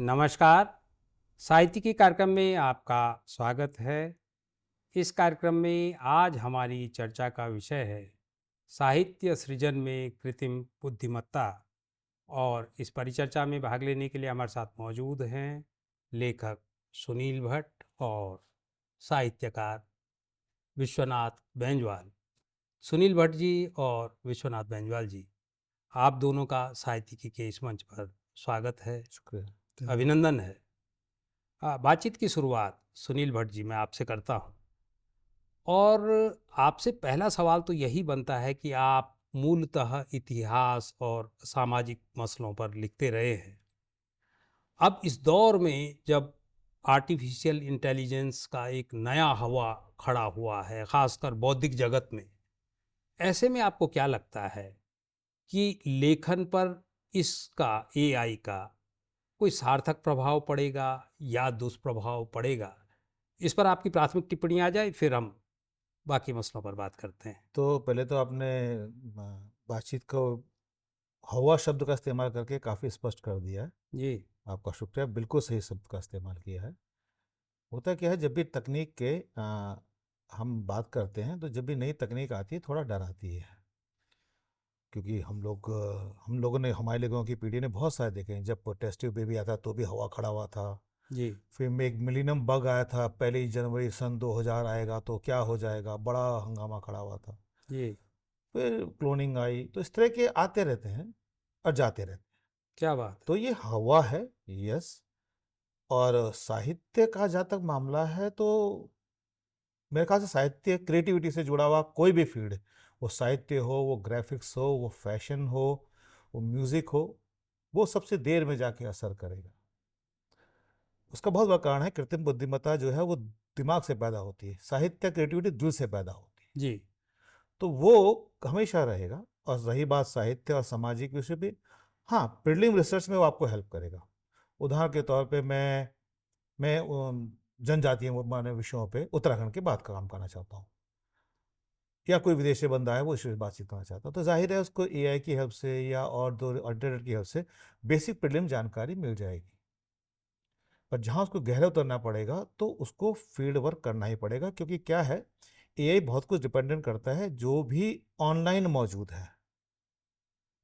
नमस्कार। साहित्यिकी कार्यक्रम में आपका स्वागत है। इस कार्यक्रम में आज हमारी चर्चा का विषय है साहित्य सृजन में कृत्रिम बुद्धिमत्ता। और इस परिचर्चा में भाग लेने के लिए हमारे साथ मौजूद हैं लेखक सुनील भट्ट और साहित्यकार विश्वनाथ बेंजवाल। सुनील भट्ट जी और विश्वनाथ बेंजवाल जी, आप दोनों का साहित्यिकी के इस मंच पर स्वागत है, शुक्रिया। अभिनंदन है। बातचीत की शुरुआत सुनील भट्ट जी मैं आपसे करता हूं, और आपसे पहला सवाल तो यही बनता है कि आप मूलतः इतिहास और सामाजिक मसलों पर लिखते रहे हैं। अब इस दौर में जब आर्टिफिशियल इंटेलिजेंस का एक नया हवा खड़ा हुआ है, खासकर बौद्धिक जगत में, ऐसे में आपको क्या लगता है कि लेखन पर इसका, एआई का कोई सार्थक प्रभाव पड़ेगा या दुष्प्रभाव पड़ेगा? इस पर आपकी प्राथमिक टिप्पणी आ जाए, फिर हम बाकी मसलों पर बात करते हैं। तो पहले तो आपने बातचीत को हवा शब्द का इस्तेमाल करके काफ़ी स्पष्ट कर दिया है। जी। आपका शुक्रिया, बिल्कुल सही शब्द का इस्तेमाल किया है। होता क्या है, जब भी तकनीक के हम बात करते हैं तो जब भी नई तकनीक आती है थोड़ा डर आती है, क्योंकि हम लोगों ने, हमारे लोगों की पीढ़ी ने बहुत सारे देखे हैं। जब टेस्ट ट्यूब बेबी आता तो भी हवा खड़ा हुआ था। जी। फिर में एक मिलीनियम बग आया था, 1 जनवरी सन 2000 आएगा तो क्या हो जाएगा, बड़ा हंगामा खड़ा हुआ था। जी। फिर क्लोनिंग आई, तो इस तरह के आते रहते हैं और जाते रहते हैं। क्या बात तो ये हवा है, यस। और साहित्य का जहाँ तक मामला है तो मेरे ख्याल से साहित्य क्रिएटिविटी से जुड़ा हुआ कोई भी फील्ड, वो साहित्य हो, वो ग्राफिक्स हो, वो फैशन हो, वो म्यूजिक हो, वो सबसे देर में जाके असर करेगा। उसका बहुत बड़ा कारण है, कृत्रिम बुद्धिमत्ता जो है वो दिमाग से पैदा होती है, साहित्य क्रिएटिविटी दिल से पैदा होती है। है। जी। तो वो हमेशा रहेगा। और रही बात साहित्य और सामाजिक विषय भी, हाँ, प्रीलिम रिसर्च में वो आपको हेल्प करेगा। उदाहरण के तौर पे मैं जनजातीय मानव विषयों पे उत्तराखंड की बात काम करना चाहता हूँ, या कोई विदेशी बंदा है वो इस बातचीत करना चाहता है, तो जाहिर है उसको एआई की हेल्प से या और दो इंटरनेट की हेल्प से बेसिक प्रीलिम जानकारी मिल जाएगी। पर जहाँ उसको गहरे उतरना पड़ेगा तो उसको फील्ड वर्क करना ही पड़ेगा, क्योंकि क्या है, एआई बहुत कुछ डिपेंडेंट करता है जो भी ऑनलाइन मौजूद है।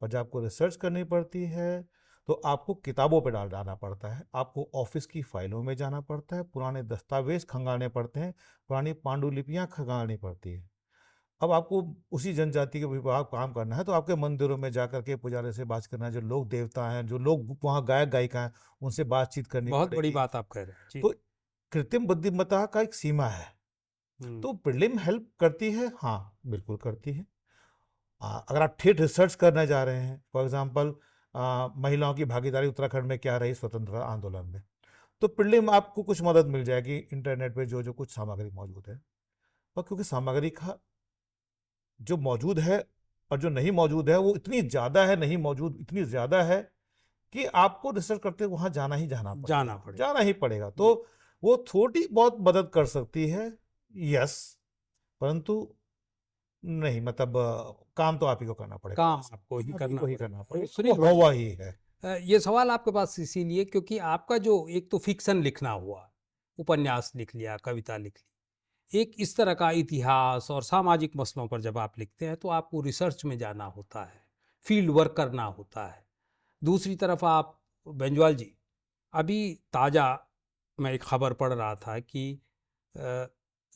पर जब आपको रिसर्च करनी पड़ती है तो आपको किताबों पर डालना पड़ता है, आपको ऑफिस की फाइलों में जाना पड़ता है, पुराने दस्तावेज खंगालने पड़ते हैं, पुरानी पांडुलिपियां खंगालनी पड़ती है। अब आपको उसी जनजाति के विभाग काम करना है तो आपके मंदिरों में जाकर के पुजारी से बात करना है, जो लोग देवता हैं, जो लोग वहाँ गायक गायिका हैं, उनसे बातचीत करनी बहुत बड़ी पड़ेगी। बात आप कह रहे हैं। जी। तो कृत्रिम बुद्धिमत्ता का एक सीमा है। हम्म। तो प्रीलिम हेल्प करती है, हाँ बिल्कुल करती है। अगर आप ठेठ रिसर्च करने जा रहे हैं, फॉर एग्जांपल महिलाओं की भागीदारी उत्तराखंड में क्या रही स्वतंत्रता आंदोलन में, तो प्रीलिम आपको कुछ मदद मिल जाएगी इंटरनेट पे, जो जो कुछ सामग्री मौजूद है। और क्योंकि सामग्री का जो मौजूद है और जो नहीं मौजूद है वो इतनी ज़्यादा है, नहीं मौजूद इतनी ज़्यादा है कि आपको रिसर्च करते वहाँ जाना जाना पड़ेगा। ही पड़ेगा। तो जी। वो थोड़ी बहुत मदद कर सकती है, यस, परंतु नहीं, मतलब काम तो आप ही को करना पड़ेगा, काम आपको ही आप ही करना को ही करना पड़ेगा। पड़ेगा, वो सुनील भट्ट हवा जी, ही है। ये सवाल आपके पास इसीलिए क्योंकि आपका जो एक तो फिक्शन लिखना हुआ, उपन्यास लिख लिया, कविता लिख ली, एक इस तरह का इतिहास और सामाजिक मसलों पर जब आप लिखते हैं तो आपको रिसर्च में जाना होता है, फील्ड वर्क करना होता है। दूसरी तरफ आप, बेंजवाल जी, अभी ताज़ा मैं एक खबर पढ़ रहा था कि अ,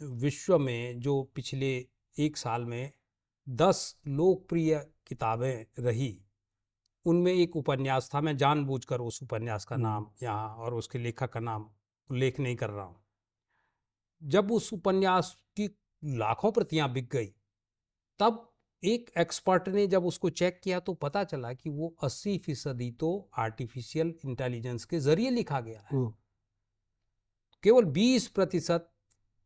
विश्व में जो पिछले एक साल में 10 लोकप्रिय किताबें रही, उनमें एक उपन्यास था। मैं जानबूझकर उस उपन्यास का नाम यहाँ और उसके लेखक का नाम उल्लेख नहीं कर रहा हूँ। जब उस उपन्यास की लाखों प्रतियां बिक गई, तब एक एक्सपर्ट ने जब उसको चेक किया तो पता चला कि वो 80% तो आर्टिफिशियल इंटेलिजेंस के जरिए लिखा गया है। केवल 20%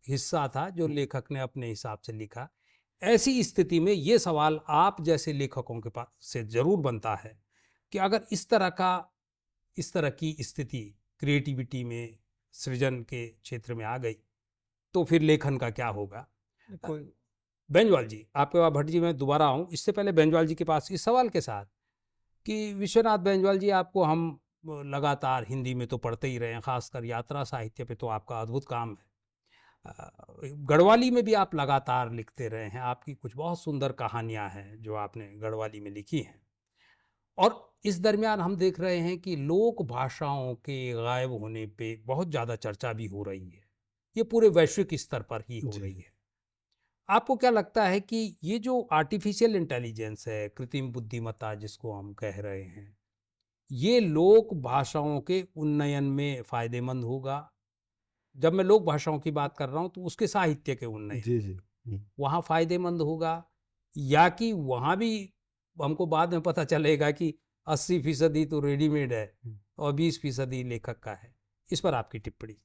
हिस्सा था जो लेखक ने अपने हिसाब से लिखा। ऐसी स्थिति में ये सवाल आप जैसे लेखकों के पास से जरूर बनता है कि अगर इस तरह की स्थिति क्रिएटिविटी में, सृजन के क्षेत्र में आ गई तो फिर लेखन का क्या होगा? कोई बेंजवाल जी, आपके पास भट्ट जी मैं दोबारा आऊँ, इससे पहले बेंजवाल जी के पास इस सवाल के साथ कि विश्वनाथ बेंजवाल जी, आपको हम लगातार हिंदी में तो पढ़ते ही रहे हैं, खासकर यात्रा साहित्य पे तो आपका अद्भुत काम है। गढ़वाली में भी आप लगातार लिखते रहे हैं, आपकी कुछ बहुत सुंदर कहानियां हैं जो आपने गढ़वाली में लिखी हैं। और इस दरमियान हम देख रहे हैं कि लोक भाषाओं के गायब होने पे बहुत ज़्यादा चर्चा भी हो रही है, ये पूरे वैश्विक स्तर पर ही हो जी। रही है। आपको क्या लगता है कि ये जो आर्टिफिशियल इंटेलिजेंस है, कृत्रिम बुद्धिमत्ता जिसको हम कह रहे हैं, ये लोक भाषाओं के उन्नयन में फायदेमंद होगा? जब मैं लोक भाषाओं की बात कर रहा हूँ तो उसके साहित्य के उन्नयन जी, में जी। हुँ। वहाँ फायदेमंद होगा, या कि वहाँ भी हमको बाद में पता चलेगा कि 80% तो रेडीमेड है हुँ। और 20% लेखक का है? इस पर आपकी टिप्पणी।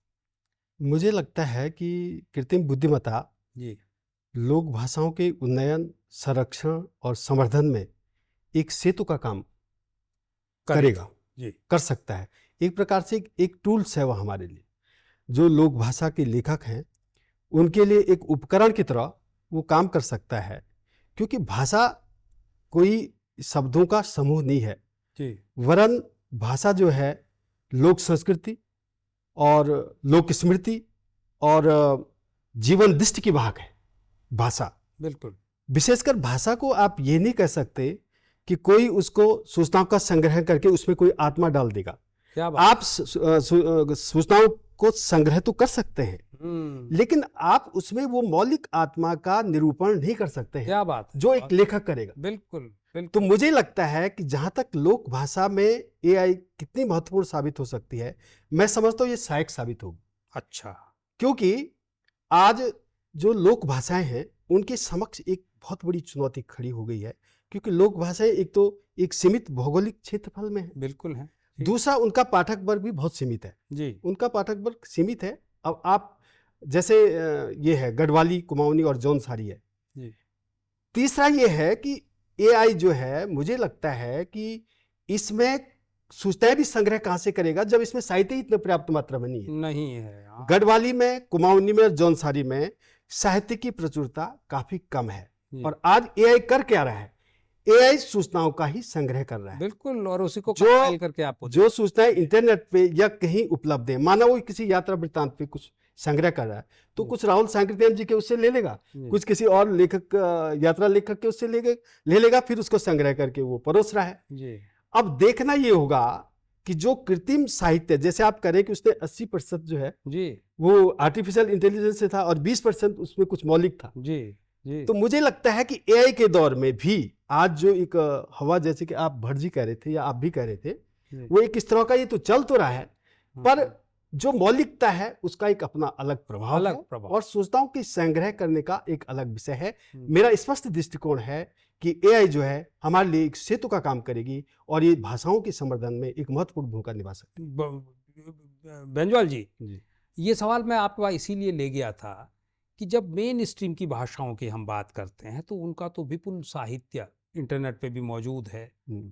मुझे लगता है कि कृत्रिम बुद्धिमत्ता जी। लोक भाषाओं के उन्नयन, संरक्षण और संवर्धन में एक सेतु का काम करेगा, जी। कर सकता है। एक प्रकार से एक टूल्स है वो हमारे लिए। जो लोक भाषा के लेखक हैं, उनके लिए एक उपकरण की तरह वो काम कर सकता है, क्योंकि भाषा कोई शब्दों का समूह नहीं है, जी। वरन भाषा जो है लोक संस्कृति और लोक स्मृति और जीवन दृष्टि की वाहक है भाषा। बिल्कुल। विशेषकर भाषा को आप ये नहीं कह सकते कि कोई उसको सूचनाओं का संग्रह करके उसमें कोई आत्मा डाल देगा। क्या बात। आप सूचनाओं को संग्रह तो कर सकते हैं, लेकिन आप उसमें वो मौलिक आत्मा का निरूपण नहीं कर सकते हैं क्या बात है। जो एक लेखक करेगा। बिल्कुल तो बिल्कुल। मुझे लगता है कि जहां तक लोक भाषा में एआई कितनी महत्वपूर्ण साबित हो सकती है, मैं समझता हूँ ये सहायक साबित होगी। अच्छा। क्योंकि आज जो लोक भाषाएं हैं उनके समक्ष एक बहुत बड़ी चुनौती खड़ी हो गई है, क्योंकि लोक भाषाएं एक तो एक सीमित भौगोलिक क्षेत्रफल में है, बिल्कुल है जी। दूसरा उनका पाठक वर्ग भी बहुत सीमित है। जी। उनका पाठक वर्ग सीमित है। अब आप जैसे ये है गढ़वाली, कुमाऊनी और जौनसारी है। जी। तीसरा ये है कि एआई जो है, मुझे लगता है कि इसमें सूचनाएं भी संग्रह कहां से करेगा जब इसमें साहित्य ही इतने पर्याप्त मात्रा में नहीं है। नहीं है। हाँ। गढ़वाली में, कुमाऊनी में और जौनसारी में साहित्य की प्रचुरता काफी कम है। जी। और आज एआई कर क्या रहा है? एआई सूचनाओं का ही संग्रह कर रहा है। बिल्कुल, और उसी को कंपाइल करके आपको जो सूचनाएं इंटरनेट पे या कहीं उपलब्ध है, माना वो किसी यात्रा वृत्तांत पे कुछ संग्रह कर रहा है, तो कुछ राहुल सांकृत्यायन जी के उससे ले लेगा, कुछ किसी और लेखक, यात्रा लेखक के उससे ले लेगा, फिर उसको संग्रह करके वो परोस रहा है। जी। अब देखना ये होगा कि जो कृत्रिम साहित्य जैसे आप करें कि उसने 80% जो है जी। वो आर्टिफिशियल इंटेलिजेंस से था और 20% उसमें कुछ मौलिक था। जी। जी। तो मुझे लगता है कि एआई के दौर में भी आज जो एक हवा, जैसे कि आप भट्ट जी कह रहे थे या आप भी कह रहे थे, जी। वो एक इस तरह का ये तो चल तो रहा है, पर जो मौलिकता है उसका एक अपना अलग प्रभाव अलग है प्रभाव। और सूचनाओं की संग्रह करने का एक अलग विषय है। मेरा स्पष्ट दृष्टिकोण है कि एआई जो है हमारे लिए एक सेतु का काम करेगी और ये भाषाओं के संवर्धन में एक महत्वपूर्ण भूमिका निभा सकती बेंजवाल जी, है। ये सवाल मैं आपके पास इसीलिए ले गया था कि जब मेन स्ट्रीम की भाषाओं की हम बात करते हैं तो उनका तो विपुल साहित्य इंटरनेट पे भी मौजूद है,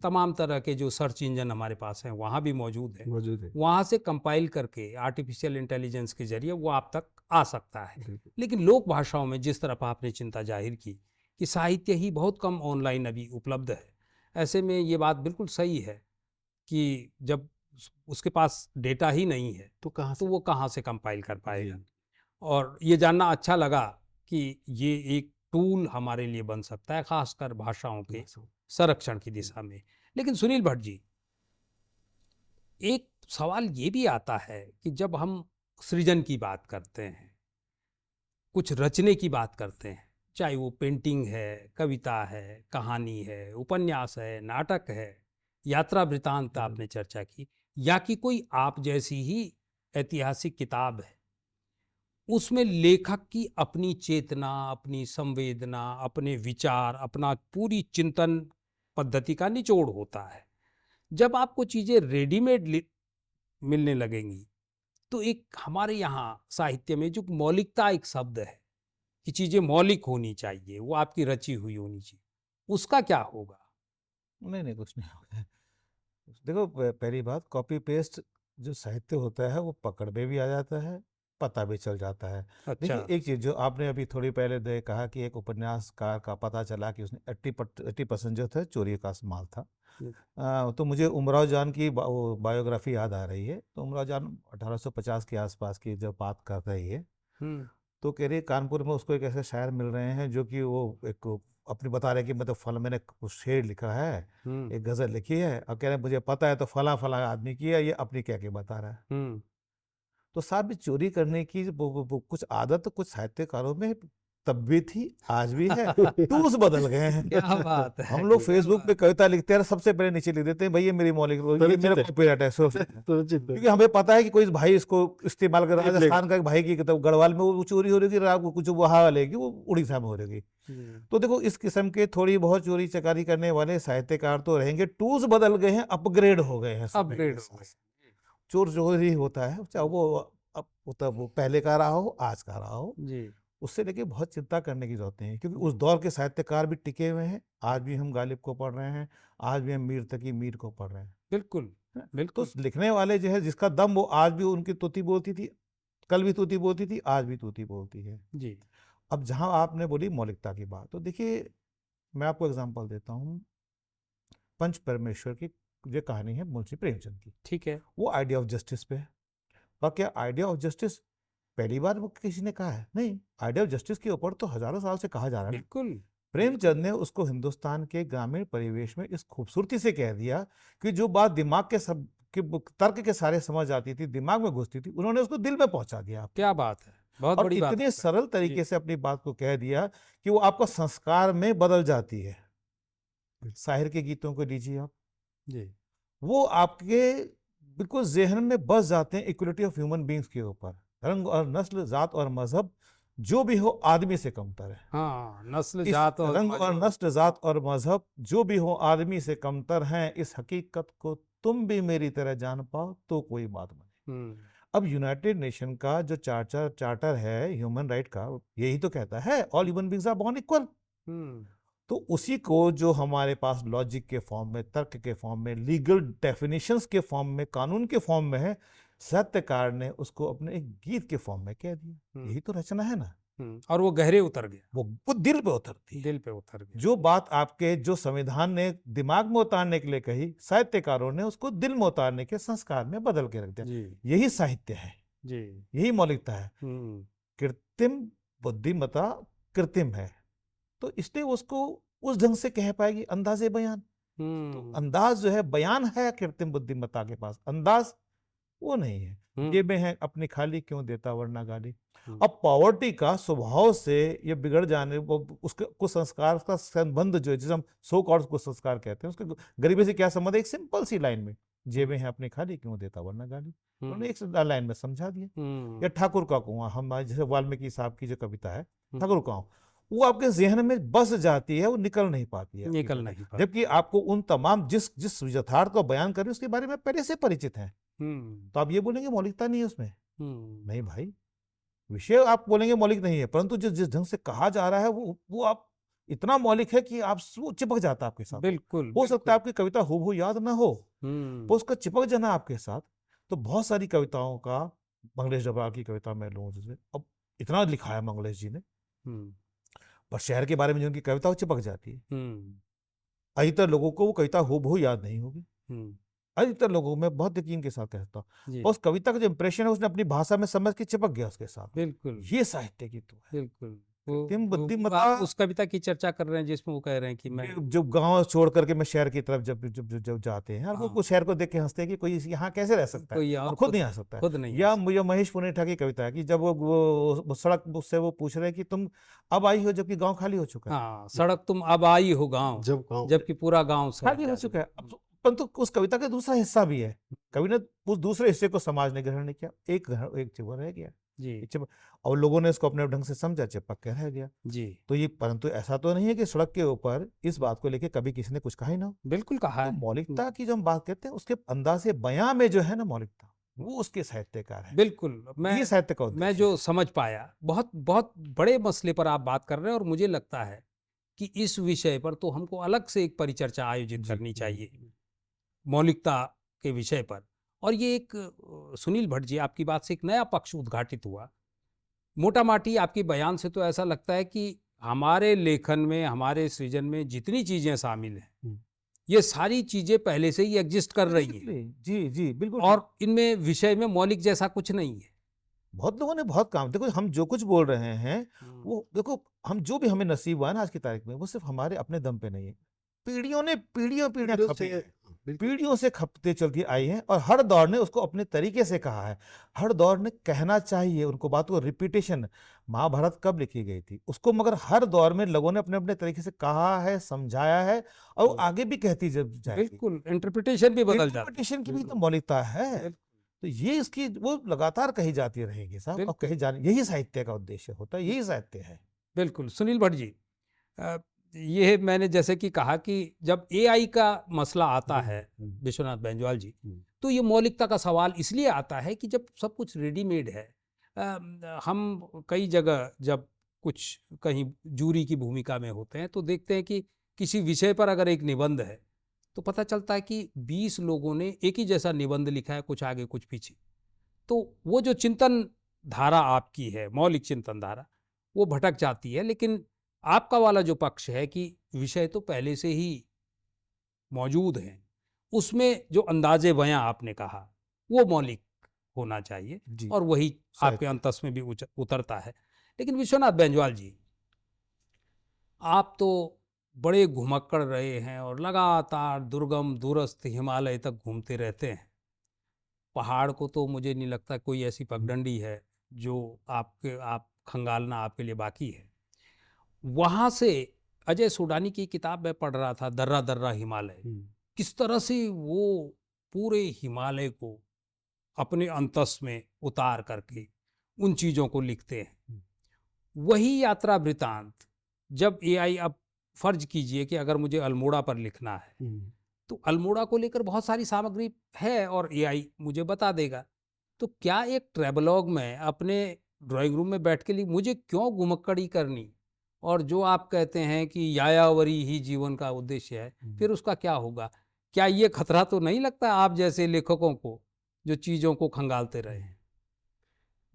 तमाम तरह के जो सर्च इंजन हमारे पास हैं वहाँ भी मौजूद है, वहाँ से कंपाइल करके आर्टिफिशियल इंटेलिजेंस के जरिए वो आप तक आ सकता है। लेकिन लोक भाषाओं में जिस तरफ आपने चिंता जाहिर की कि साहित्य ही बहुत कम ऑनलाइन अभी उपलब्ध है, ऐसे में ये बात बिल्कुल सही है कि जब उसके पास डेटा ही नहीं है तो वो कहाँ से कंपाइल कर पाएगा। और ये जानना अच्छा लगा कि ये एक टूल हमारे लिए बन सकता है, खासकर भाषाओं के संरक्षण की दिशा में। लेकिन सुनील भट्ट जी, एक सवाल ये भी आता है कि जब हम सृजन की बात करते हैं, कुछ रचने की बात करते हैं, चाहे वो पेंटिंग है, कविता है, कहानी है, उपन्यास है, नाटक है, यात्रा वृतांत आपने चर्चा की, या कि कोई आप जैसी ही ऐतिहासिक किताब है, उसमें लेखक की अपनी चेतना, अपनी संवेदना, अपने विचार, अपना पूरी चिंतन पद्धति का निचोड़ होता है। जब आपको चीज़ें रेडीमेड मिलने लगेंगी तो एक हमारे यहाँ साहित्य में जो मौलिकता एक शब्द है कि चीज़ें मौलिक होनी चाहिए, वो आपकी रची हुई होनी चाहिए, उसका क्या होगा? नहीं, कुछ नहीं होगा। देखो, पहली बात, कॉपी पेस्ट जो साहित्य होता है वो पकड़ में भी आ जाता है पता भी चल जाता है। अच्छा। देखिए एक चीज़ जो आपने अभी थोड़ी पहले कहा कि एक उपन्यासकार का पता चला कि उसने 80% जो था चोरी का माल था। तो मुझे उमराव जान की वो बायोग्राफी याद आ रही है। तो उमराव जान 1850 के आसपास की जब बात कर रही है, हम्म। तो कह रही है कानपुर में उसको एक ऐसे शायर मिल रहे हैं जो कि वो एक अपनी बता रहे हैं कि मतलब फल मैंने कुछ शेर लिखा है, हम्म। एक गज़ल लिखी है, और कह रहे हैं मुझे पता है तो फला फला आदमी की है, ये अपनी कह के बता रहा है। हम्म। तो साहब ये चोरी करने की वो कुछ आदत तो कुछ साहित्यकारों में तब भी थी, आज भी है। टूल्स बदल गए हैं। क्या बात है, हम लोग क्या फेसबुक पे बात। कविता लिखते हैं, सबसे पहले नीचे लिख देते हैं भाई ये मेरी मौलिक, ये सुरक्षित मेरा है। कॉपीराइट है, सुरक्षित है। क्योंकि हमें पता है कि कोई भाई इसको इस्तेमाल कर, रिफ्लेक्ट। राजस्थान का एक भाई की किताब गढ़वाल में वो चोरी हो रही थी, रात को कुछ वहाँ वाले की वो उड़ीसा में हो रही थी। तो देखो इस किस्म के थोड़ी बहुत चोरी चकारी करने वाले साहित्यकार तो रहेंगे, टूल्स बदल गए हैं, अपग्रेड हो गए हैं समय के अपग्रेड हो साथ। गए। चोर चोरी होता है, चाहे वो अब तब वो पहले का रहा हो, आज का रहा हो, जी। उससे लेके बहुत चिंता करने की जरूरत नहीं है, क्योंकि उस दौर के साहित्यकार भी टिके हुए हैं। आज भी हम गालिब को पढ़ रहे हैं, आज भी हम मीर तकी मीर को पढ़ रहे हैं। बिल्कुल है? तो बिल्कुल। लिखने वाले जो है जिसका दम, वो आज भी उनकी तूती बोलती थी, कल भी तूती बोलती थी, आज भी तूती बोलती है। जी। अब जहां आपने बोली मौलिकता की बात, तो देखिए मैं आपको एग्जांपल देता हूँ। पंच परमेश्वर की जो कहानी है मुंशी प्रेमचंद की, ठीक है। वो आइडिया ऑफ जस्टिस पे है। और क्या आइडिया ऑफ जस्टिस पहली बार वो किसी ने कहा है? नहीं, आइडिया ऑफ जस्टिस के ऊपर तो हजारों साल से कहा जा रहा है ना। बिल्कुल बिल्कुल। प्रेमचंद ने उसको हिंदुस्तान के ग्रामीण परिवेश में इस खूबसूरती से कह दिया कि जो बात दिमाग के सब के तर्क के सारे समझ आती थी, दिमाग में घुसती थी, उन्होंने उसको दिल में पहुंचा दिया आपको। क्या बात है, बहुत और बड़ी बात इतने है। सरल जी। तरीके से अपनी बात को कह दिया कि वो आपका संस्कार में बदल जाती है। शायर के गीतों को लीजिए आप, जी। वो आपके बिल्कुल ज़हन में बस जाते हैं इक्वलिटी ऑफ ह्यूमन बींग्स के ऊपर। रंग और नस्ल, जात और मजहब जो भी हो आदमी से कमतर है। हाँ, नस्ल इस जात और रंग और नस्ल, जात और मजहब जो भी हो आदमी से कमतर हैं, इस हकीकत को तुम भी मेरी तरह जान पाओ तो कोई बात बने। हम्म। अब यूनाइटेड नेशन का जो चार्टर है ह्यूमन राइट का, यही तो कहता है all human beings are born equal. Hmm. तो उसी को जो हमारे पास लॉजिक के फॉर्म में, तर्क के फॉर्म में, लीगल डेफिनेशंस के फॉर्म में, कानून के फॉर्म में है, साहित्यकार ने उसको अपने एक गीत के फॉर्म में कह दिया। यही तो रचना है ना। और वो गहरे उतर गया, वो दिल पे उतरती है। दिल पे उतर गया। जो बात आपके जो संविधान ने दिमाग में उतारने के लिए कही, साहित्यकारों ने उसको दिल में उतारने के संस्कार में बदल के रख दिया। जी यही साहित्य है, जी। यही मौलिकता है। हम्म। कृत्रिम बुद्धिमत्ता कृत्रिम है, तो इसलिए उसको उस ढंग से कह पाएगी, अंदाजे बयान। तो अंदाज जो है, बयान है कृत्रिम बुद्धिमत्ता के पास, अंदाज वो नहीं है। ये में है अपनी खाली क्यों देता वरना गाली। अब पॉवर्टी का स्वभाव से ये बिगड़ जाने, उसके कुछ संस्कार का संबंध जो है, जिसे हम सो कॉल्ड कुछ संस्कार कहते हैं, उसके गरीबी से क्या संबंध है? एक सिंपल सी लाइन में, जेबें हैं अपनी खाली क्यों देता वरना गाली, उन्होंने एक लाइन में समझा दिया। या ठाकुर का कुआं, हम जैसे वाल्मीकि साहब की जो कविता है ठाकुर का, वो आपके जहन में बस जाती है, वो निकल नहीं पाती है, निकल नहीं पाती। जबकि आपको उन तमाम जिस जिस यथार्थ को बयान कर रहे हैं उसके बारे में पहले से परिचित हैं। तो आप ये बोलेंगे मौलिकता नहीं है उसमें? नहीं भाई, विषय आप बोलेंगे मौलिक नहीं है, परंतु जिस जिस ढंग से कहा जा रहा है वो आप इतना मौलिक है कि आप वो चिपक जाता है आपके साथ। बिल्कुल। हो सकता है आपकी कविता हूबहू याद ना हो, वो उसका चिपक जाना आपके साथ। तो बहुत सारी कविताओं का, मंगलेश डबराल की कविता मैं लूँ जैसे, अब इतना लिखा है मंगलेश जी ने, पर शहर के बारे में जो उनकी कविता वो चिपक जाती है। अधिकतर लोगों को वो कविता हूबहू याद नहीं होगी। अधिकतर लोगों में बहुत यकीन के साथ कहता हूँ, उस कविता का जो इंप्रेशन है उसने अपनी भाषा में समझ के चिपक गया उसके साथ। बिल्कुल, ये साहित्य की तो है। बिल्कुल। बुद्धिमत्ता, आप उस कविता की चर्चा कर रहे हैं जिसमें वो कह रहे हैं कि मैं जो गांव छोड़ करके मैं शहर की तरफ जब जाते हैं, वो शहर को देख के हंसते हैं कि कोई यहाँ कैसे रह सकता है, और खुद नहीं आ सकता है। खुद नहीं। या मुझे महेश पुनेठा की कविता है कि जब वो सड़क से वो पूछ रहे हैं कि तुम अब आई हो जबकि गांव खाली हो चुका है। हाँ, सड़क तुम अब आई हो गांव, जबकि पूरा गांव खाली हो चुका है। परंतु उस कविता का दूसरा हिस्सा भी है, कवि ने उस दूसरे हिस्से को समाज ने ग्रहण नहीं किया, एक चिपक रह गया जी, और लोगों ने इसको अपने ढंग से समझा, चिपक के रह गया जी। तो ये, परंतु ऐसा तो नहीं है कि सड़क के ऊपर इस बात को लेके कभी किसी ने कुछ कहा ही ना। बिल्कुल कहा है। तो मौलिकता की जो हम बात करते हैं, उसके अंदाजे बयां में जो है ना मौलिकता, वो उसके साहित्यकार है। बिल्कुल, मैं साहित्य का मैं जो समझ पाया, बहुत बहुत बड़े मसले पर आप बात कर रहे हैं, और मुझे लगता है कि इस विषय पर तो हमको अलग से एक परिचर्चा आयोजित करनी चाहिए, मौलिकता के विषय पर। और ये एक सुनील भट्ट जी, आपकी बात से एक नया पक्ष उद्घाटित हुआ। मोटा माटी आपके बयान से तो ऐसा लगता है कि हमारे लेखन में, हमारे सृजन में जितनी चीजें शामिल हैं, हम्म। ये सारी चीजें पहले से ही एग्जिस्ट कर रही हैं Basically, जी जी बिल्कुल। और इनमें विषय में मौलिक जैसा कुछ नहीं है। बहुत लोगों ने बहुत काम, देखो हम जो कुछ बोल रहे हैं वो देखो, हम जो भी हमें नसीब हुआ है ना आज की तारीख में, वो सिर्फ हमारे अपने दम पे नहीं है, पीढ़ियों ने पीढ़ियों पीढ़ियां पीढ़ियों खपी से- हैं, बिल्कुल। पीढ़ियों से खपते चलती आई हैं, और हर दौर ने उसको अपने तरीके से कहा है। हर दौर ने कहना चाहिए उनको बातों को, रिपीटेशन। महाभारत कब लिखी गई थी उसको, मगर हर दौर में लोगों ने अपने अपने तरीके से कहा है, समझाया है, और वो आगे भी कहती जब जाएगी। बिल्कुल, इंटरप्रिटेशन भी बदल जाता है। इंटरप्रिटेशन की भी तो बिल्कुल, मौलिकता है। बिल्कुल, तो ये इसकी वो लगातार कही जाती रहेगी साहब, और बिल्कुल। कही जाने, यही साहित्य का उद्देश्य होता है, यही साहित्य है। बिल्कुल सुनील भट्ट जी, ये मैंने जैसे कि कहा कि जब एआई का मसला आता है, विश्वनाथ बेंजवाल जी, तो ये मौलिकता का सवाल इसलिए आता है कि जब सब कुछ रेडीमेड है, हम कई जगह जब कुछ कहीं जूरी की भूमिका में होते हैं तो देखते हैं कि किसी विषय पर अगर एक निबंध है तो पता चलता है कि 20 लोगों ने एक ही जैसा निबंध लिखा है, कुछ आगे कुछ पीछे। तो वो जो चिंतन धारा आपकी है, मौलिक चिंतन धारा, वो भटक जाती है। लेकिन आपका वाला जो पक्ष है कि विषय तो पहले से ही मौजूद हैं, उसमें जो अंदाजे बयां आपने कहा वो मौलिक होना चाहिए जी और वही आपके साहित्य। अंतस में भी उतरता है। लेकिन विश्वनाथ बेंजवाल जी, आप तो बड़े घुमक्कड़ रहे हैं और लगातार दुर्गम दूरस्थ हिमालय तक घूमते रहते हैं। पहाड़ को तो मुझे नहीं लगता कोई ऐसी पगडंडी है जो आप खंगालना आपके लिए बाकी है। वहाँ से अजय सोडानी की किताब मैं पढ़ रहा था, दर्रा दर्रा हिमालय, किस तरह से वो पूरे हिमालय को अपने अंतस में उतार करके उन चीज़ों को लिखते हैं। वही यात्रा वृतांत, जब एआई, अब फर्ज कीजिए कि अगर मुझे अल्मोड़ा पर लिखना है तो अल्मोड़ा को लेकर बहुत सारी सामग्री है और एआई मुझे बता देगा। तो क्या एक ट्रेवलॉग में अपने ड्राइंग रूम में बैठ के लिए मुझे क्यों घुमक्कड़ी करनी? और जो आप कहते हैं कि यायावरी ही जीवन का उद्देश्य है, फिर उसका क्या होगा? क्या ये खतरा तो नहीं लगता आप जैसे लेखकों को जो चीज़ों को खंगालते रहे हैं?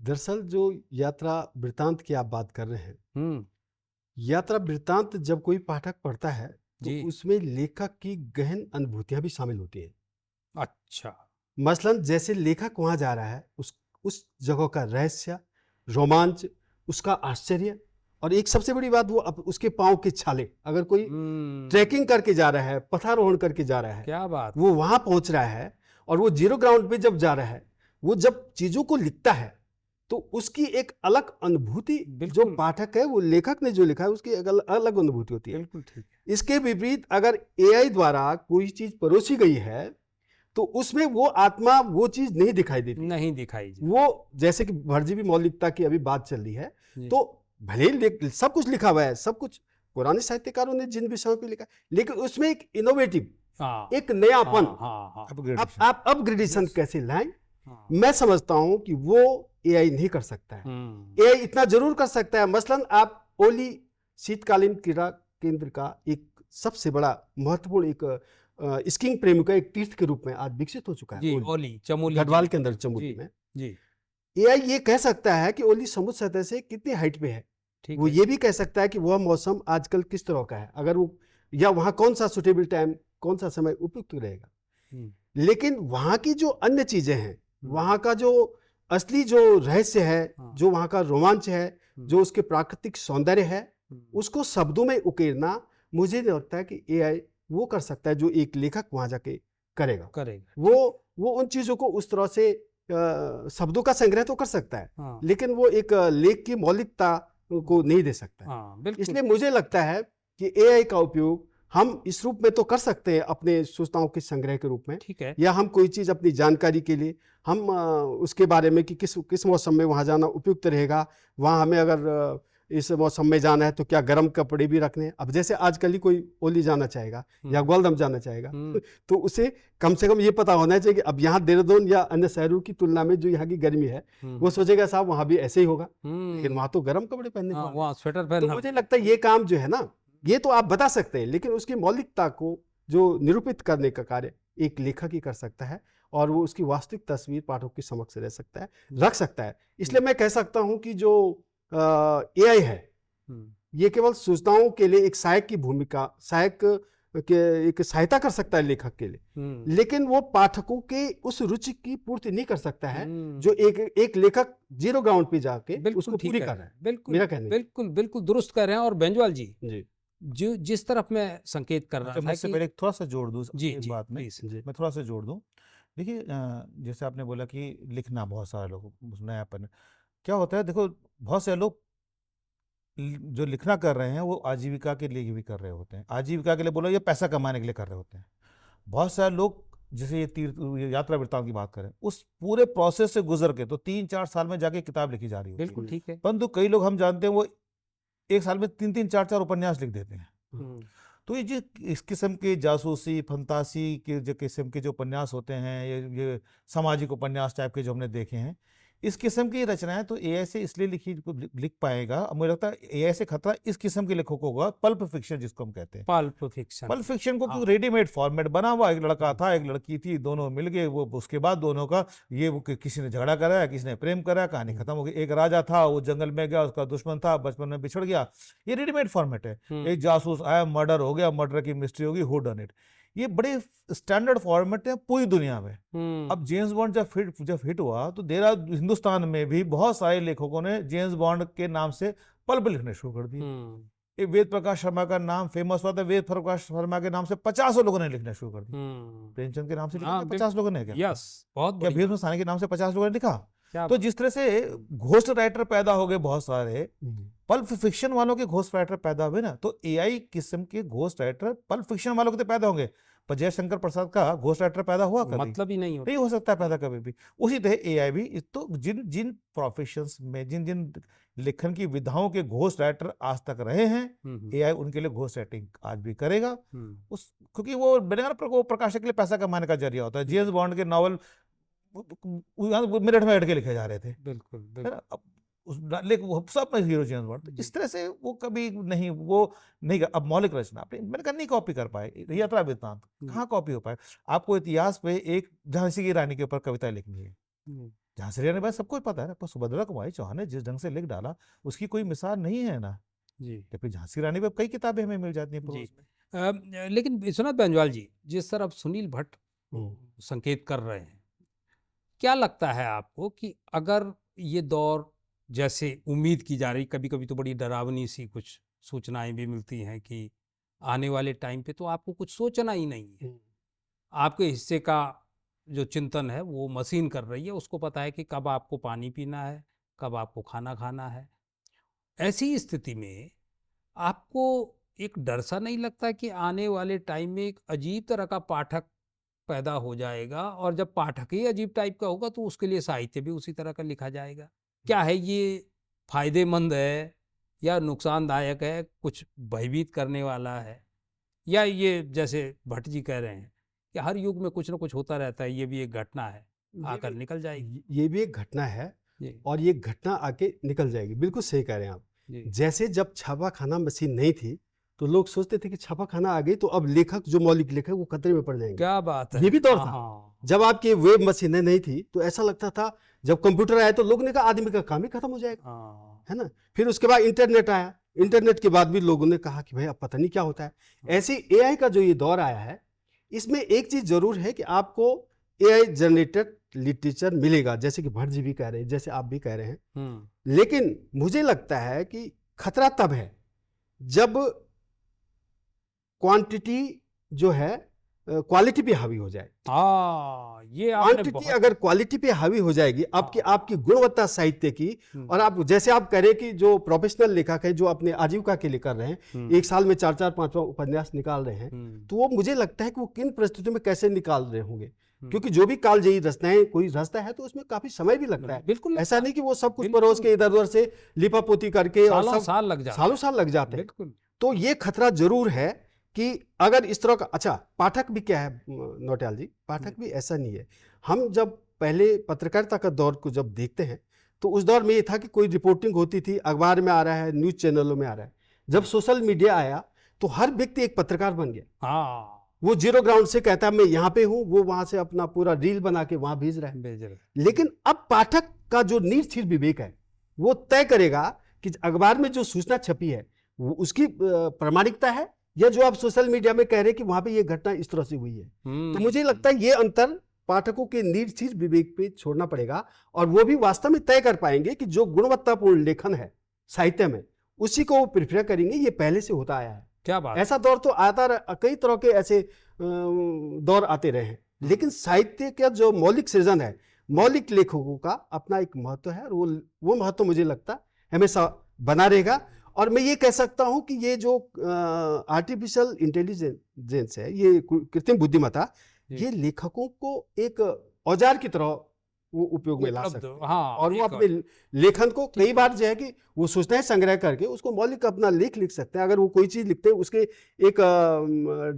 दरअसल जो यात्रा वृतांत की आप बात कर रहे हैं, यात्रा वृतांत जब कोई पाठक पढ़ता है तो जी। उसमें लेखक की गहन अनुभूतियां भी शामिल होती हैं। अच्छा। मसलन जैसे लेखक वहां जा रहा है, उस जगह का रहस्य, रोमांच, उसका आश्चर्य, और एक सबसे बड़ी बात, वो उसके पांव के छाले। अगर कोई ट्रैकिंग करके जा रहा है, पथारोहण करके जा रहा है, क्या बात! वो वहां पहुंच रहा है और वो जीरो ग्राउंड पे जब जा रहा है, वो जब चीजों को लिखता है तो उसकी एक अलग अनुभूति, जो बिल्कुल। पाठक है, वो लेखक ने जो लिखा है उसकी एक अलग अनुभूति होती है। बिल्कुल ठीक है। इसके विपरीत अगर एआई द्वारा कोई चीज परोसी गई है तो उसमें वो आत्मा, वो चीज नहीं दिखाई देती। नहीं दिखाई जी। वो जैसे कि भरजी भी मौलिकता की अभी बात चल रही है, जी। तो भले ही सब कुछ लिखा हुआ है, सब कुछ पुराने साहित्यकारों ने जिन विषयों पे लिखा है, लेकिन उसमें एक इनोवेटिव, हाँ, एक नयापन, हाँ। अपग्रेडेशन। आप अपग्रेडेशन Yes. कैसे लाएं, हाँ। मैं समझता हूं कि वो एआई नहीं कर सकता है। एआई इतना जरूर कर सकता है, मसलन आप ओली शीतकालीन क्रीड़ा केंद्र का एक सबसे बड़ा महत्वपूर्ण एक स्कीइंग प्रेमी का एक तीर्थ के रूप में आज विकसित हो चुका है। जी, ओली ओली, चमोली गढ़वाल जी। के अंदर चमोली जी, में जी, एआई ये कह सकता है कि ओली समुद्र सतह से कितनी हाइट पे है। ठीक वो है। ये भी कह सकता है कि वह मौसम आजकल किस तरह का है, अगर वो, या वहाँ कौन सा सुटेबल टाइम, कौन सा समय उपयुक्त रहेगा। हम्म, लेकिन वहाँ की जो अन्य चीजें हैं, हम्म, वहाँ का जो असली जो रहस्य है, हाँ। जो वहाँ का रोमांच है, जो उसके प्राकृतिक सौंदर्य है, हम्म, उसको शब्दों में उकेरना मुझे नहीं लगता है कि एआई वो कर सकता है जो एक लेखक वहाँ जाके करेगा। करेगा। वो उन चीजों को उस तरह से शब्दों का संग्रह तो कर सकता है, हाँ, लेकिन वो एक लेख की मौलिकता को नहीं दे सकता है। हाँ, बिल्कुल। इसलिए मुझे लगता है कि एआई का उपयोग हम इस रूप में तो कर सकते हैं, अपने सूचनाओं के संग्रह के रूप में, ठीक है। या हम कोई चीज अपनी जानकारी के लिए हम उसके बारे में कि किस मौसम में वहां जाना उपयुक्त रहेगा, वहां हमें अगर इस मौसम में जाना है तो क्या गर्म कपड़े भी रखने हैं। अब जैसे आजकल ही कोई ओली जाना चाहेगा या ग्वालदम जाना चाहेगा, तो उसे कम से कम ये पता होना चाहिए कि अब यहाँ देहरादून या अन्य शहरों की तुलना में जो यहाँ की गर्मी है, वो सोचेगा साहब वहां भी ऐसे ही होगा, लेकिन वहां तो गर्म कपड़े पहनने हाँ, वाले हैं। वहाँ स्वेटर तो पहनना। मुझे लगता है ये काम जो है ना, ये तो आप बता सकते हैं, लेकिन उसकी मौलिकता को जो निरूपित करने का कार्य एक लेखक ही कर सकता है। और वो उसकी वास्तविक तस्वीर पाठकों के समक्ष रख सकता है। इसलिए मैं कह सकता हूं कि जो एआई है ये केवल सूचनाओं के लिए एक सहायक की भूमिका, एक सहायता कर सकता है लेखक के लिए, लेकिन वो पाठकों के उस रुचि की पूर्ति नहीं कर सकता है जो एक लेखक जीरो ग्राउंड पे जाके उसको पूरी कर रहा है। बिल्कुल मेरा कहना है। बिल्कुल बिल्कुल दुरुस्त कर रहे हैं। और बेंजवाल जी, जी जो जिस तरफ मैं संकेत कर रहा अच्छा, था मैं इससे कि पहले थोड़ा सा जोड़ दूँ जी इस जी बात में, प्लीज। जी मैं थोड़ा सा जोड़ दूँ। देखिए जैसे आपने बोला कि लिखना बहुत सारे लोग नयापन, क्या होता है देखो, बहुत से लोग जो लिखना कर रहे हैं वो आजीविका के लिए भी कर रहे होते हैं, आजीविका के लिए बोलो या पैसा कमाने के लिए कर रहे होते हैं। बहुत सारे लोग जैसे ये यात्रा वृत्तांत की बात करें, उस पूरे प्रोसेस से गुजर के तो 3-4 साल में जाके किताब लिखी जा रही होती है। बिल्कुल ठीक है। परंतु कई लोग हम जानते हैं वो एक साल में 3-3, 4-4 उपन्यास लिख देते हैं। तो ये जो इस किस्म के जासूसी फंतासी के जो किस्म के जो उपन्यास होते हैं, ये सामाजिक उपन्यास टाइप के जो हमने देखे हैं, इस किस्म की रचनाएं तो एआई से इसलिए लिख पाएगा। अब मुझे लगता है एआई से खतरा इस किस्म के लेखकों को होगा, पल्प फिक्शन जिसको हम कहते हैं। पल्प फिक्शन, पल्प फिक्शन को हाँ। रेडीमेड फॉर्मेट बना हुआ, एक लड़का था एक लड़की थी, दोनों मिल गए, वो उसके बाद दोनों का किसी ने झगड़ा कराया, किसी ने प्रेम कराया, कहानी खत्म हो गई। एक राजा था, वो जंगल में गया, उसका दुश्मन था, बचपन में बिछड़ गया। ये रेडीमेड फॉर्मेट है। एक जासूस आया, मर्डर हो गया, मर्डर की मिस्ट्री होगी, हू डन इट। ये बड़े स्टैंडर्ड फॉर्मेट है पूरी दुनिया में। अब जेम्स बॉन्ड जब हिट हुआ तो हिंदुस्तान में भी बहुत सारे लेखकों ने जेम्स बॉन्ड के नाम से पल्प लिखने शुरू कर दिए। वेद प्रकाश शर्मा का नाम फेमस हुआ था, वेद प्रकाश शर्मा के नाम से 50 लोगों ने लिखना शुरू कर दिया। प्रेमचंद के नाम से लिखा 50 लोगों ने, क्या यस बहुत क्या भीष्म सानी के नाम से 50 लोगों ने लिखा? तो जिस तरह से घोस्ट राइटर पैदा हो गए बहुत सारे, पल्प फिक्शन वालों के घोस्ट राइटर पैदा हुए ना, तो एआई किस्म के घोस्ट राइटर पल्प फिक्शन वालों के तो पैदा होंगे, पर जयशंकर प्रसाद का घोस्ट राइटर पैदा हुआ कभी? मतलब ही नहीं हो सकता पैदा कभी भी। उसी तरह एआई भी तो जिन जिन प्रोफेशंस में जिन जिन लेखन की विधाओं के घोस्ट राइटर आज तक रहे हैं, एआई उनके लिए घोस्ट राइटिंग आज भी करेगा। क्योंकि वो प्रकाशक के लिए पैसा कमाने का जरिया होता है। जेम्स बॉन्ड के नॉवल मिनट में हट के लिखे जा रहे थे, बिल्कुल है ना। सब में हीरो जेम्स बॉन्ड, तो इस तरह से वो कभी नहीं, वो नहीं। अब मौलिक रचना आपने मैंने कहा नहीं कॉपी कर पाए, यात्रा वृत्तांत कहाँ कॉपी हो पाए? आपको इतिहास पे एक झांसी की रानी के ऊपर कविता लिखनी है, झांसी की रानी बात सबको पता है ना, पर सुभद्रा कुमारी चौहान ने जिस ढंग से लिख डाला उसकी कोई मिसाल नहीं है ना जी। तो फिर झांसी की रानी पे कई किताबें हमें मिल जाती हैं। लेकिन विश्वनाथ बेंजवाल जी, जिस तरह सुनील भट्ट संकेत कर रहे हैं, क्या लगता है आपको कि अगर ये दौर जैसे उम्मीद की जा रही, कभी कभी तो बड़ी डरावनी सी कुछ सूचनाएं भी मिलती हैं कि आने वाले टाइम पे तो आपको कुछ सोचना ही नहीं है, आपके हिस्से का जो चिंतन है वो मशीन कर रही है, उसको पता है कि कब आपको पानी पीना है, कब आपको खाना खाना है। ऐसी स्थिति में आपको एक डर सा नहीं लगता कि आने वाले टाइम में एक अजीब तरह का पाठक पैदा हो जाएगा, और जब पाठक ही अजीब टाइप का होगा तो उसके लिए साहित्य भी उसी तरह का लिखा जाएगा? क्या है ये फायदेमंद है या नुकसानदायक है, कुछ भयभीत करने वाला है, या ये जैसे भट्ट जी कह रहे हैं कि हर युग में कुछ ना कुछ होता रहता है, ये भी एक घटना है, आकर निकल जाएगी? ये भी एक घटना है और ये घटना आके निकल जाएगी। बिल्कुल सही कह रहे हैं आप। जैसे जब छापाखाना मशीन नहीं थी तो लोग सोचते थे कि छापाखाना आ गई तो अब लेखक, जो मौलिक लेखक, वो खतरे में पड़ जाएंगे। क्या बात है, ये भी दौर था। जब आपकी वेब मशीनें नहीं थी तो ऐसा लगता था, जब कंप्यूटर आया तो लोगों ने कहा आदमी का काम ही खत्म हो जाएगा, है ना। फिर उसके बाद इंटरनेट आया, इंटरनेट के बाद भी लोगों ने कहा कि भाई अब पता नहीं क्या होता है। ऐसे एआई का जो ये दौर आया है, इसमें एक चीज जरूर है कि आपको एआई जनरेटेड लिटरेचर मिलेगा, जैसे कि भट्ट जी भी कह रहे हैं, जैसे आप भी कह रहे हैं। लेकिन मुझे लगता है कि खतरा तब है जब क्वांटिटी जो है क्वालिटी पे हावी हो जाए। ये क्वांटिटी अगर क्वालिटी पे हावी हो जाएगी, आपकी गुणवत्ता साहित्य की, और आप जैसे आप कह रहे कि जो प्रोफेशनल लेखक है जो अपने आजीविका के लिए कर रहे हैं, एक साल में 4-4, 5 उपन्यास निकाल रहे हैं, तो वो मुझे लगता है कि वो किन परिस्थितियों में कैसे निकाल रहे होंगे, क्योंकि जो भी कालजयी रचनाएं कोई रचना है तो उसमें काफी समय भी लगता है। बिल्कुल ऐसा नहीं कि वो सब कुछ परोस के इधर उधर से लिपापोती करके सालों साल लग जाते हैं। तो ये खतरा जरूर है कि अगर इस तरह का, अच्छा पाठक भी क्या है नौटियाल जी, पाठक भी ऐसा नहीं है। हम जब पहले पत्रकारिता का दौर को जब देखते हैं तो उस दौर में ये था कि कोई रिपोर्टिंग होती थी, अखबार में आ रहा है, न्यूज चैनलों में आ रहा है। जब सोशल मीडिया आया तो हर व्यक्ति एक पत्रकार बन गया। वो जीरो ग्राउंड से कहता है मैं यहाँ पे हूँ, वो वहां से अपना पूरा रील बना के वहां भेज रहा है। भेज रहे। लेकिन अब पाठक का जो निस्थिर विवेक है वो तय करेगा कि अखबार में जो सूचना छपी है वो उसकी प्रामाणिकता है, या जो आप सोशल मीडिया में कह रहे हैं कि वहां पे ये घटना इस तरह से हुई है। तो मुझे लगता है ये अंतर पाठकों के निस्थिर विवेक पे छोड़ना पड़ेगा, और वो भी वास्तव में तय कर पाएंगे कि जो गुणवत्तापूर्ण लेखन है साहित्य में उसी को वो प्रिफर करेंगे। ये पहले से होता आया है, क्या बात। ऐसा दौर तो कई तरह के ऐसे दौर आते रहे हैं, लेकिन साहित्य का जो मौलिक सृजन है, मौलिक लेखकों का अपना एक महत्व है, और वो महत्व मुझे लगता है हमेशा बना रहेगा। और मैं ये कह सकता हूं कि ये जो आर्टिफिशियल इंटेलिजेंस है, ये कृत्रिम बुद्धिमत्ता, ये लेखकों को एक औजार की तरह वो उपयोग में ला सकते हैं। हाँ, और वो अपने लेखन को कई बार जो है कि वो सूचनाएं संग्रह करके उसको मौलिक अपना लेख लिख सकते हैं। अगर वो कोई चीज लिखते हैं उसके एक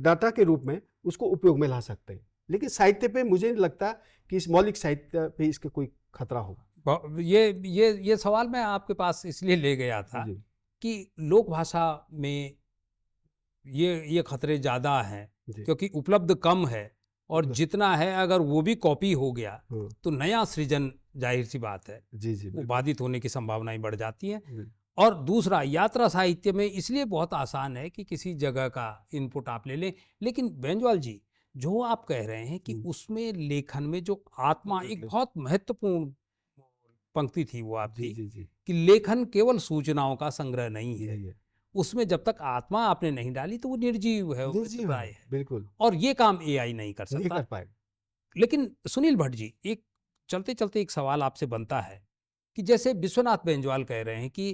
डाटा के रूप में उसको उपयोग में ला सकते हैं। लेकिन साहित्य पे मुझे नहीं लगता कि इस मौलिक साहित्य पे इसके कोई खतरा होगा। ये सवाल मैं आपके पास इसलिए ले गया था कि लोक भाषा में ये खतरे ज़्यादा हैं क्योंकि उपलब्ध कम है, और जितना है अगर वो भी कॉपी हो गया तो नया सृजन जाहिर सी बात है वो बाधित होने की संभावनाएं बढ़ जाती हैं। और दूसरा, यात्रा साहित्य में इसलिए बहुत आसान है कि किसी जगह का इनपुट आप ले लें। लेकिन बेंजवाल जी, जो आप कह रहे हैं कि उसमें लेखन में जो आत्मा, एक बहुत महत्वपूर्ण पंक्ति थी वो आपकी, कि लेखन केवल सूचनाओं का संग्रह नहीं है, उसमें जब तक आत्मा आपने नहीं डाली तो वो निर्जीव है, है। बिल्कुल। और ये काम एआई नहीं कर सकता, नहीं कर पाएगा। लेकिन सुनील भट्ट जी, एक चलते चलते एक सवाल आपसे बनता है कि जैसे विश्वनाथ बेंजवाल कह रहे हैं कि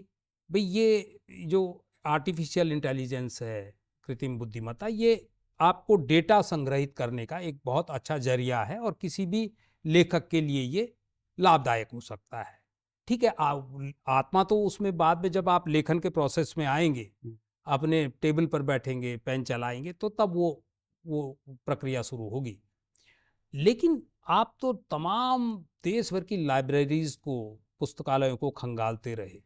भाई ये जो आर्टिफिशियल इंटेलिजेंस है, कृत्रिम बुद्धिमत्ता, ये आपको डेटा संग्रहित करने का एक बहुत अच्छा जरिया है और किसी भी लेखक के लिए ये लाभदायक हो सकता है। ठीक है, आत्मा तो उसमें बाद में जब आप लेखन के प्रोसेस में आएंगे, अपने टेबल पर बैठेंगे, पेन चलाएंगे, तो तब वो प्रक्रिया शुरू होगी। लेकिन आप तो तमाम देश भर की लाइब्रेरीज को, पुस्तकालयों को खंगालते रहे।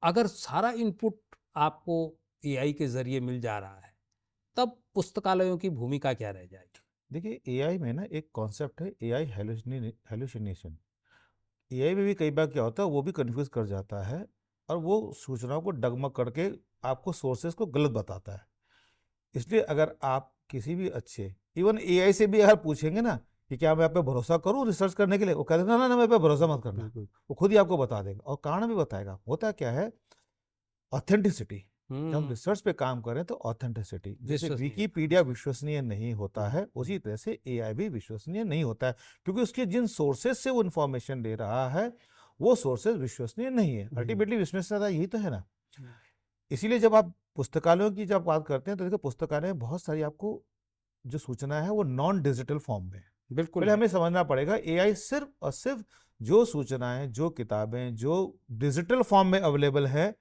अगर सारा इनपुट आपको एआई के जरिए मिल जा रहा है, तब पुस्तकालयों की भूमिका क्या रह जाएगी? देखिए, एआई में ना एक कॉन्सेप्ट है, एआई हेलुसिनेशन। एआई में भी कई बार क्या होता है, वो भी कंफ्यूज कर जाता है और वो सूचनाओं को डगमग करके आपको सोर्सेज को गलत बताता है। इसलिए अगर आप किसी भी अच्छे, इवन एआई से भी अगर पूछेंगे ना कि क्या मैं आप पे भरोसा करूं रिसर्च करने के लिए, वो कहते ना मैं पे भरोसा मत करना, वो खुद ही आपको बता देगा और कारण भी बताएगा। होता क्या है, ऑथेंटिसिटी। जब हम रिसर्च पे काम करें तो ऑथेंटिसिटी, जैसे विकिपीडिया विश्वसनीय नहीं होता है, उसी तरह से एआई भी विश्वसनीय नहीं होता है, क्योंकि उसके जिन सोर्सेज से वो इन्फॉर्मेशन ले रहा है वो सोर्सेज विश्वसनीय नहीं है। अल्टीमेटली विश्वसनीयता यही तो है ना। इसीलिए जब आप पुस्तकालयों की जब बात करते हैं तो देखिए, पुस्तकालय में बहुत सारी आपको जो सूचना है वो नॉन डिजिटल फॉर्म में। बिल्कुल, पहले हमें समझना पड़ेगा, एआई सिर्फ और सिर्फ जो सूचनाएं, जो किताबें जो डिजिटल फॉर्म में अवेलेबल है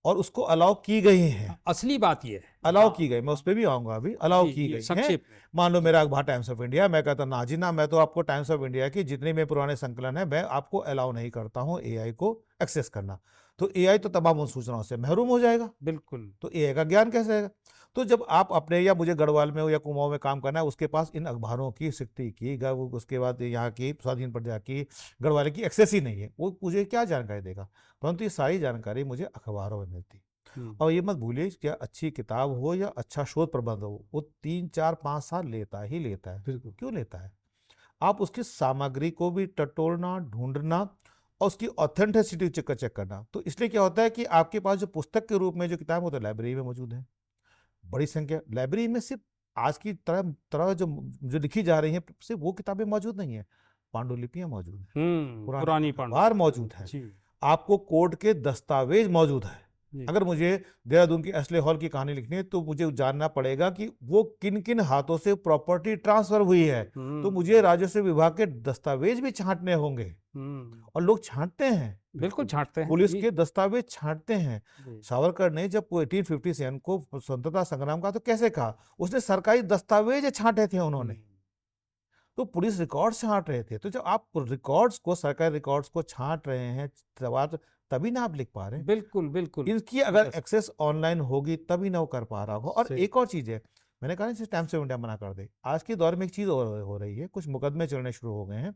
और उसको अलाउ की गई हैं, असली बात ये है, अलाउ की गई, मैं उस पर भी आऊंगा अभी, अलाउ की गई है। मान लो मेरा अखबार टाइम्स ऑफ इंडिया, मैं कहता ना जी ना, मैं तो आपको टाइम्स ऑफ इंडिया की जितने में पुराने संकलन है मैं आपको अलाउ नहीं करता हूं एआई को एक्सेस करना। तो एआई तो तमाम उन सूचनाओं से महरूम हो जाएगा। बिल्कुल, तो एआई का ज्ञान कैसे रहेगा? तो जब आप अपने, या मुझे गढ़वाल में हो या कुमाऊं में काम करना है, उसके पास इन अखबारों की, सिक्ती की, उसके बाद यहाँ की स्वाधीन प्रजा की, गढ़वाल की एक्सेस ही नहीं है, वो मुझे क्या जानकारी देगा? परंतु ये सारी जानकारी मुझे अखबारों में मिलती। और ये मत भूलिए, क्या अच्छी किताब हो या अच्छा शोध प्रबंध हो, वो 3, 4, 5 साल लेता ही लेता है। बिल्कुल, क्यों लेता है? आप उसकी सामग्री को भी टटोलना, ढूंढना और उसकी ऑथेंटिसिटी चेक करना। तो इसलिए क्या होता है कि आपके पास जो पुस्तक के रूप में जो किताब होता है लाइब्रेरी में मौजूद है, बड़ी संख्या। लाइब्रेरी में सिर्फ आज की तरह जो लिखी जा रही है सिर्फ वो किताबें मौजूद नहीं है, पांडुलिपियां मौजूद है, पुरानी अखबार मौजूद है, आपको कोर्ट के दस्तावेज मौजूद है। अगर मुझे देहरादून की असले हॉल की कहानी लिखनी है तो मुझे जानना पड़ेगा कि वो किन किन हाथों से प्रॉपर्टी ट्रांसफर हुई है, तो मुझे राजस्व विभाग के दस्तावेज भी छांटने होंगे। और लोग छांटते हैं, बिल्कुल छांटते हैं, पुलिस के दस्तावेज छांटते हैं। सावरकर ने जब 1857 को स्वतंत्रता संग्राम का तो कैसे कहा, उसने सरकारी दस्तावेज छांटे थे उन्होंने, तो पुलिस रिकॉर्ड छांट रहे थे। तो जब आप रिकॉर्ड्स को, सरकारी रिकॉर्ड्स को छांट रहे हैं तभी ना आप लिख पा रहे हैं। बिल्कुल बिल्कुल, इनकी अगर एक्सेस ऑनलाइन होगी तभी ना वो कर पा रहा होगा। और एक और चीज है, मैंने कहा ना टाइम्स ऑफ इंडिया मना कर दे। आज के दौर में एक चीज़ और हो रही है, कुछ मुकदमे चलने शुरू हो गए हैं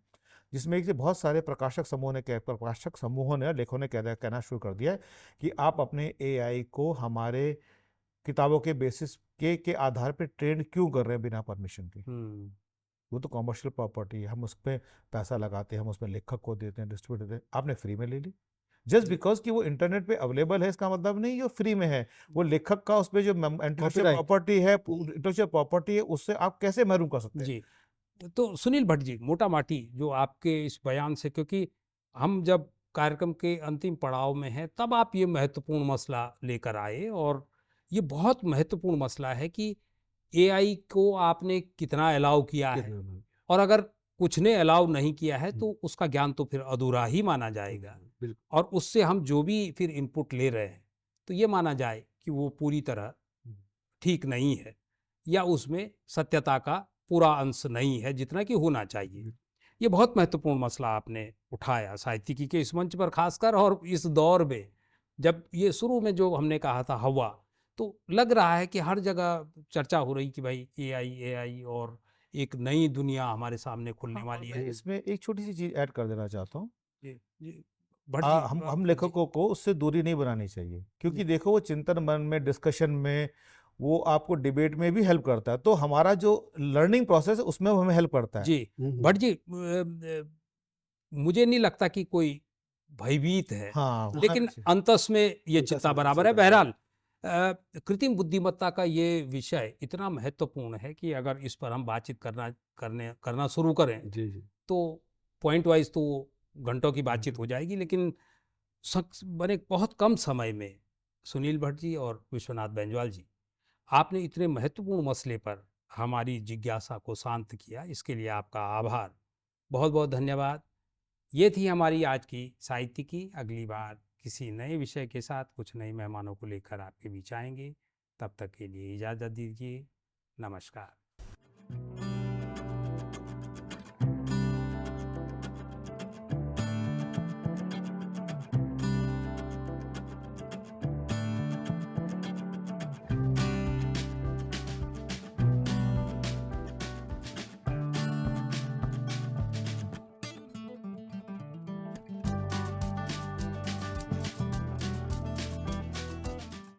जिसमें एक बहुत सारे प्रकाशक समूहों ने, लेखकों ने कहना शुरू कर दिया है कि आप अपने एआई को हमारे किताबों के बेसिस के आधार पे ट्रेंड क्यों कर रहे हैं बिना परमिशन के। वो तो कॉमर्शियल प्रॉपर्टी है, हम उस पर पैसा लगाते हैं, हम उसमें लेखक को देते हैं, डिस्ट्रीब्यूटर देते हैं, आपने फ्री में ले ली। जस्ट बिकॉज कि वो इंटरनेट पे अवेलेबल है इसका मतलब नहीं ये फ्री में है। वो लेखक का उस पर जो इंटेलेक्चुअल Copyright। प्रॉपर्टी है, इंटेलेक्चुअल प्रॉपर्टी है, उससे आप कैसे महरूम कर सकते हैं। जी। तो सुनील भट्ट जी, मोटा माटी जो आपके इस बयान से, क्योंकि हम जब कार्यक्रम के अंतिम पड़ाव में हैं तब आप ये महत्वपूर्ण मसला लेकर आए, और ये बहुत महत्वपूर्ण मसला है कि एआई को आपने कितना अलाउ किया है, और अगर कुछ ने अलाउ नहीं किया है तो उसका ज्ञान तो फिर अधूरा ही माना जाएगा, बिल्कुल। और उससे हम जो भी फिर इनपुट ले रहे हैं तो ये माना जाए कि वो पूरी तरह ठीक नहीं है, या उसमें सत्यता का पूरा अंश नहीं है जितना कि होना चाहिए। ये बहुत महत्वपूर्ण मसला आपने उठाया साहित्यिकी के इस मंच पर खासकर, और इस दौर में जब ये शुरू में जो हमने कहा था हवा, तो लग रहा है कि हर जगह चर्चा हो रही कि भाई एआई एआई, और एक नई दुनिया हमारे सामने खुलने हाँ, वाली मैं है। इसमें एक छोटी सी चीज ऐड कर देना चाहता हूँ। जी जी भट्ट जी, हम जी लेखकों को उससे दूरी नहीं बनानी चाहिए, क्योंकि जी देखो वो चिंतन मन में, डिस्कशन में, वो आपको डिबेट में भी हेल्प करता है, तो हमारा जो लर्निंग प्रोसेस है उसमें हमें हेल्प करता है। जी भट्ट जी, मुझे नहीं लगता कि कोई भयभीत है, हाँ लेकिन अंतस में ये अंतस चिंता में बराबर है। चिंता बहरहाल कृत्रिम बुद्धिमत्ता का ये विषय इतना महत्वपूर्ण है कि अगर इस पर हम बातचीत करना शुरू करें जी जी तो पॉइंट वाइज तो घंटों की बातचीत हो जाएगी, लेकिन बड़े बहुत कम समय में सुनील भट्ट जी और विश्वनाथ बेंजवाल जी, आपने इतने महत्वपूर्ण मसले पर हमारी जिज्ञासा को शांत किया, इसके लिए आपका आभार। बहुत बहुत धन्यवाद। ये थी हमारी आज की साहित्यिकी। अगली बार किसी नए विषय के साथ कुछ नए मेहमानों को लेकर आपके बीच आएंगे। तब तक के लिए इजाज़त दीजिए। नमस्कार।